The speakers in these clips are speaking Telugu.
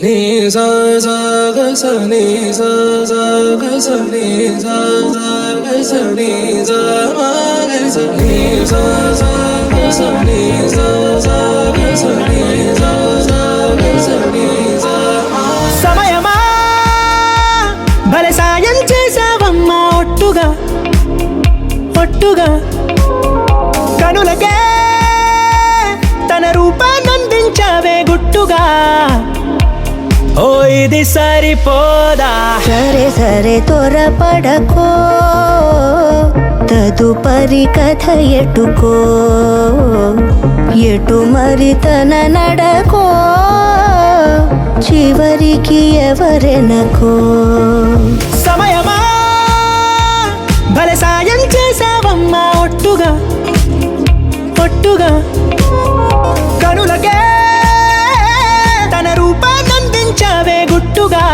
నీ సా సా గ స నీ సా సా గ స నీ సా సా గ స నీ సా మా గ స నీ సా సా గ స నీ సా సా గ స నీ సా సా గ స నీ సా సమయమా భలే సాయం చేసావమ్మా ఒట్టుగా ఒట్టుగా కనులకే తన రూపాన్నందించావే గుట్టుగా ఓ ఇది సరిపోదా సరే సరే త్వరపడకో తదుపరి కథ ఎటుకో ఎటు మరి తన నడకో చివరికి ఎవరెనకో సమయమా భలే సాయం చేసావమ్మా ఒట్టుగా ఒట్టుగా కనులకే తన రూపాన్నందించావే గుట్టుగా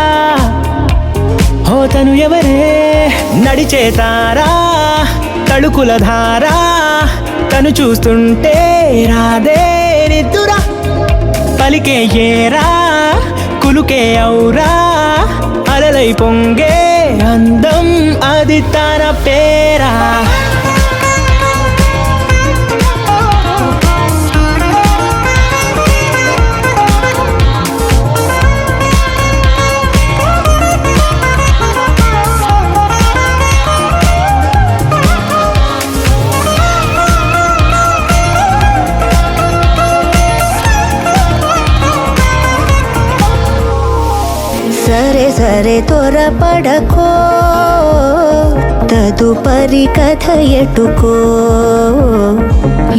ఓ తను ఎవరే నడిచే తారా తళుకుల ధారా తను చూస్తుంటే రాదే నిద్దురా పలికే ఏరా కులుకే ఔరా అలలై పొంగే అందం అది తన పేరా సరే సరే త్వరపడకో తదుపరి కథ ఎటుకో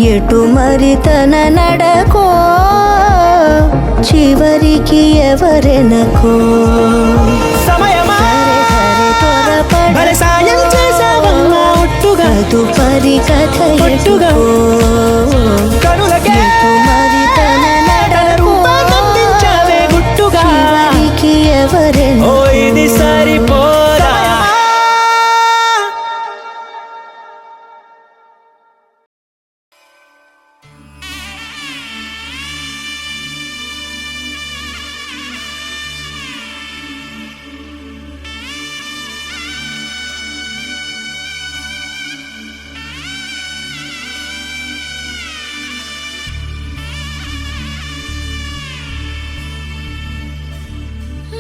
ఎటు మరి తన నడకో చివరికి ఎవరెనకో సమయమా భలే సాయం చేసావమ్మా ఒట్టుగా తదుపరి కథ ఒట్టుగా ఎటుకో కనులకే ఎటు మరి తన తన నడకో రూపాన్నందించావే గుట్టుగా చివరికి ఓ ఎవరెనకో ఇది సరిపోదా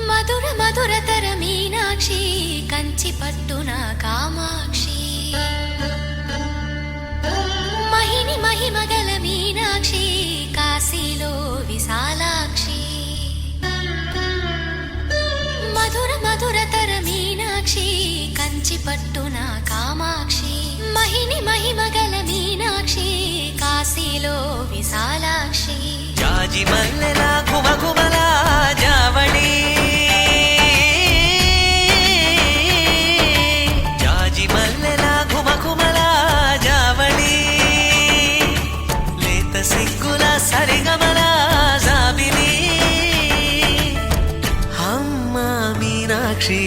మధుర మధురతర మీనాక్షి కంచి పట్టున కామాక్షి మహిని మహిమగల మీనాక్షి కాశీలో విశాలాక్షి మధుర మధురతర మీనాక్షి కంచి పట్టున కామాక్షి మహిని మహిమగల మీనాక్షి కాశీలో విశాలాక్షి జాజి మల్లెలా కుమకుమలా జావళి జాజి మల్లెలా కుమకుమలా జావళి లేత సిగ్గుల సరిగమల జాబిలి అమ్మ మీనాక్షి